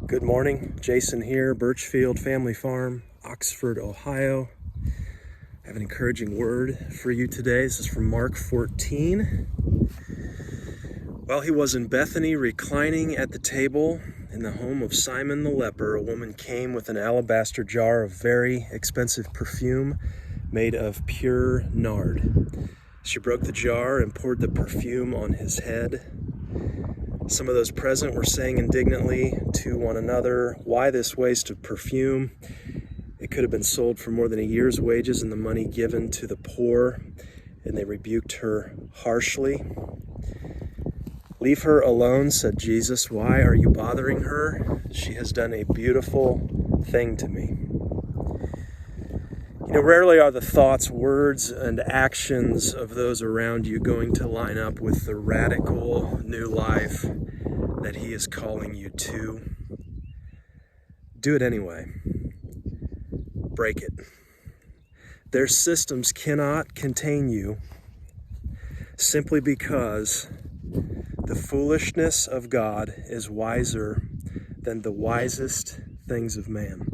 Good morning, Jason here, Birchfield Family Farm, Oxford, Ohio. I have an encouraging word for you today. This is from Mark 14. While he was in Bethany reclining at the table in the home of Simon the leper, a woman came with an alabaster jar of very expensive perfume made of pure nard. She broke the jar and poured the perfume on his head. Some of those present were saying indignantly to one another, "Why this waste of perfume? It could have been sold for more than a year's wages and the money given to the poor." And they rebuked her harshly. "Leave her alone," said Jesus. "Why are you bothering her? She has done a beautiful thing to me." You know, rarely are the thoughts, words, and actions of those around you going to line up with the radical new life that He is calling you to. Do it anyway. Break it. Their systems cannot contain you simply because the foolishness of God is wiser than the wisest things of man.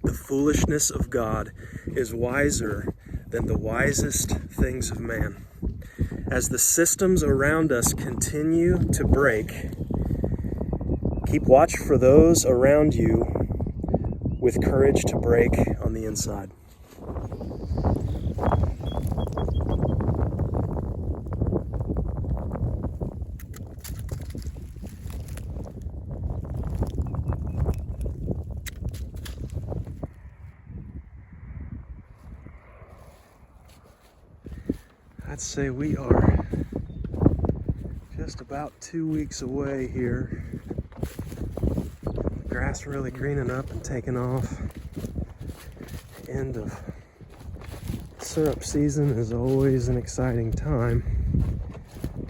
The foolishness of God is wiser than the wisest things of man. As the systems around us continue to break, keep watch for those around you with courage to break on the inside. I'd say we are just about 2 weeks away here. Grass really greening up and taking off. End of syrup season is always an exciting time.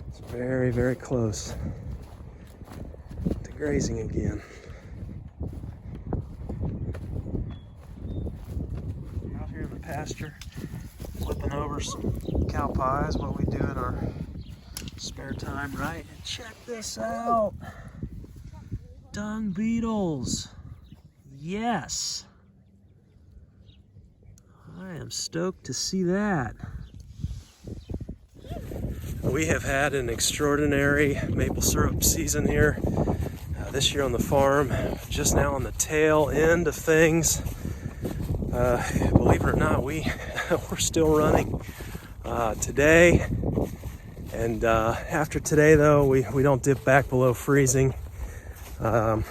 It's very, very close to grazing again. Out here in the pasture, flipping over some cow pies, what we do in our spare time, right? And check this out. Dung beetles. Yes. I am stoked to see that. We have had an extraordinary maple syrup season here this year on the farm. Just now on the tail end of things. Believe it or not, we're still running today. And after today, though, we don't dip back below freezing. At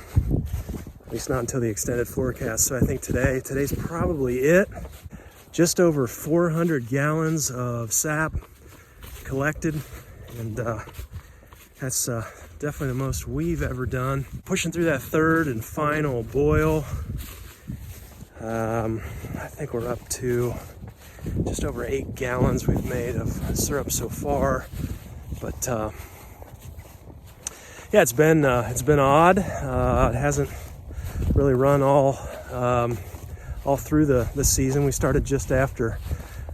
least not until the extended forecast. So I think today's probably it. Just over 400 gallons of sap collected, and that's definitely the most we've ever done. Pushing through that third and final boil. I think we're up to just over 8 gallons we've made of syrup so far. But yeah, it's been odd. It hasn't really run all through the season. We started just after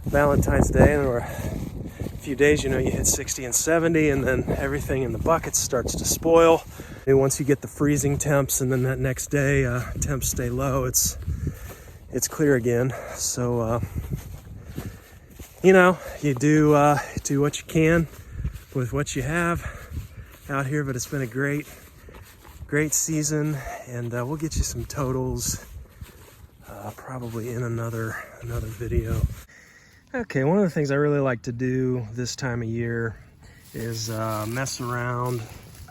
Valentine's Day, and we're a few days, you hit 60 and 70, and then everything in the buckets starts to spoil. And once you get the freezing temps, and then that next day temps stay low, it's clear again. So you do what you can with what you have out here, but it's been a great season, and we'll get you some totals probably in another video. Okay, one of the things I really like to do this time of year is mess around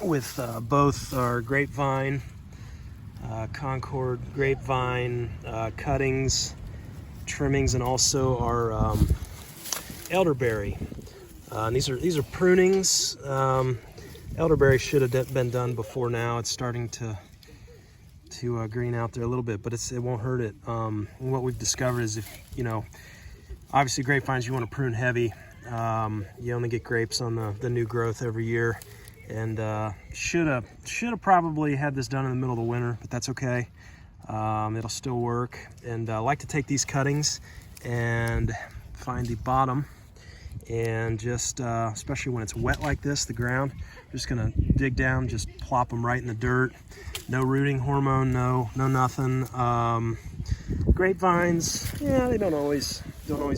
with both our grapevine, Concord grapevine cuttings, trimmings, and also our elderberry. And these are prunings. Elderberry should have been done before now. It's starting to green out there a little bit, but it won't hurt it. What we've discovered is if, obviously grapevines, you want to prune heavy. You only get grapes on the new growth every year. And should have probably had this done in the middle of the winter, but that's okay. It'll still work. And I like to take these cuttings and find the bottom and just especially when it's wet like this, the ground, just gonna dig down, just plop them right in the dirt. No rooting hormone, no nothing. Grapevines, yeah, they don't always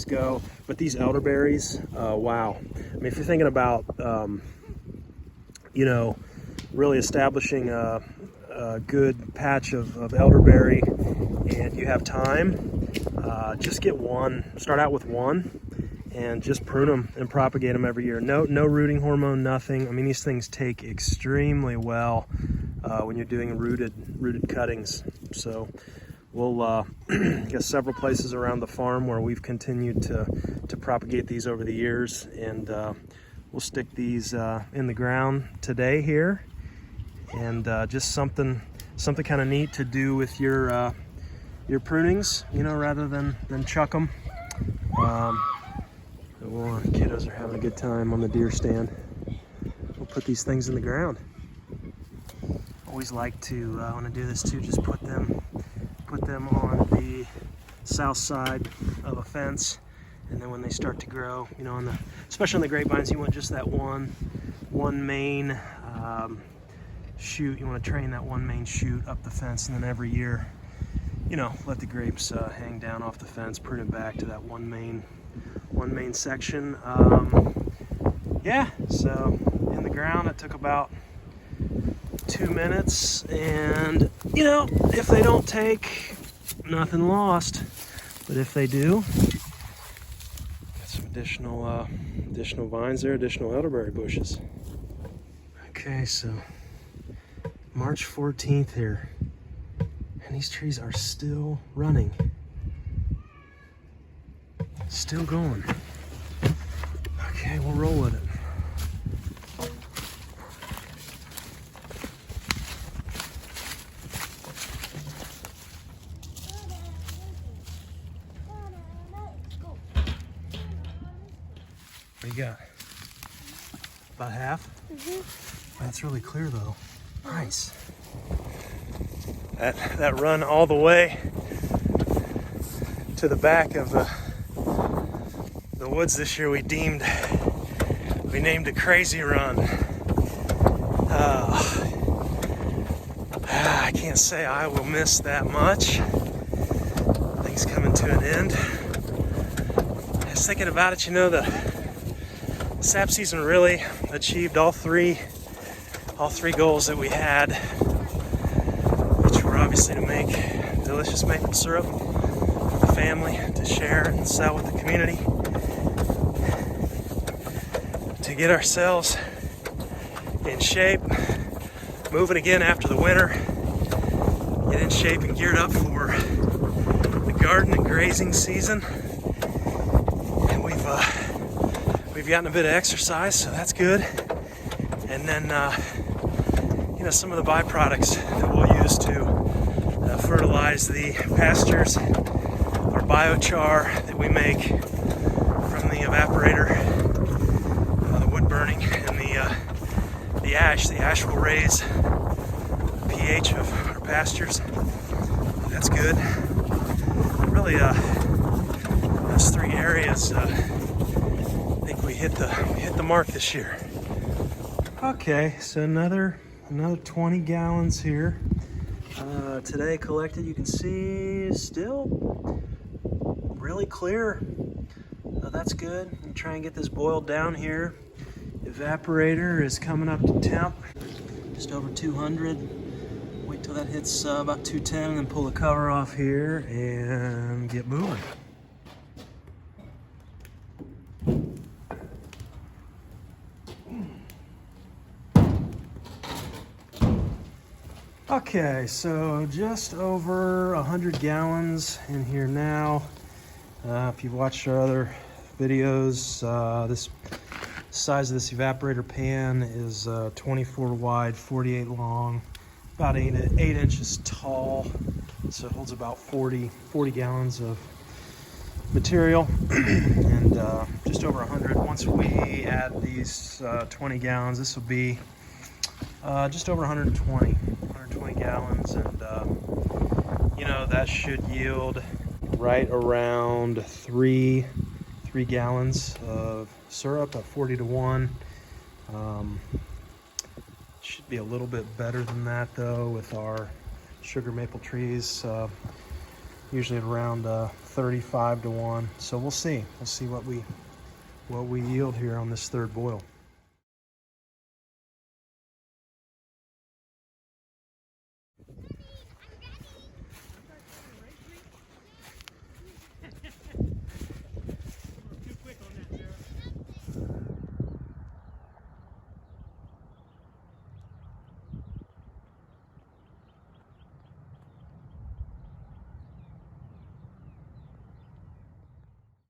go, but these elderberries, wow. I mean, if you're thinking about you know, really establishing a good patch of elderberry and you have time, just get one, start out with one, and just prune them and propagate them every year. No rooting hormone, nothing. I mean, these things take extremely well when you're doing rooted cuttings. So we'll get several places around the farm where we've continued to propagate these over the years, and we'll stick these in the ground today here, and just something kind of neat to do with your prunings, you know, rather than chuck them. Well, kiddos are having a good time on the deer stand. We'll put these things in the ground. Always like to, when I do this too, just put them on the south side of a fence, and then when they start to grow, you know, especially on the grapevines, you want just that one main shoot. You want to train that one main shoot up the fence, and then every year, you know, let the grapes hang down off the fence, prune it back to that one main section. Yeah, so in the ground it took about 2 minutes, and you know, if they don't take, nothing lost, but if they do, got some additional vines there, additional elderberry bushes. Okay, so March 14th here, and these trees are still running. Still going. Okay, we'll roll with it. What you got? About half? Mm-hmm. That's really clear though. Nice. That run all the way to the back of the woods this year we named a crazy run. I can't say I will miss that much. Things coming to an end. I was thinking about it, you know, the sap season really achieved all three goals that we had, which were obviously to make delicious maple syrup for the family, to share and sell with the community, to get ourselves in shape, moving again after the winter, get in shape and geared up for the garden and grazing season. And we've gotten a bit of exercise, so that's good. And then you know, some of the byproducts that we'll use to fertilize the pastures, our biochar that we make from the evaporator, the wood burning, and the ash. The ash will raise the pH of our pastures. That's good. Really, those three areas, I think we hit the mark this year. Okay, so another 20 gallons here. Today collected, you can see still really clear. That's good. I'm trying to get this boiled down here. Evaporator is coming up to temp, just over 200. Wait till that hits about 210, and then pull the cover off here and get moving. Okay, so just over 100 gallons in here now. If you've watched our other videos, this size of this evaporator pan is 24 wide, 48 long, about 8 inches tall. So it holds about 40 gallons of material, and just over 100. Once we add these 20 gallons, this will be just over 120 gallons, and you know, that should yield right around 3 3 gallons of syrup at 40 to 1. Should be a little bit better than that though with our sugar maple trees, usually around 35 to 1. So we'll see what we yield here on this third boil.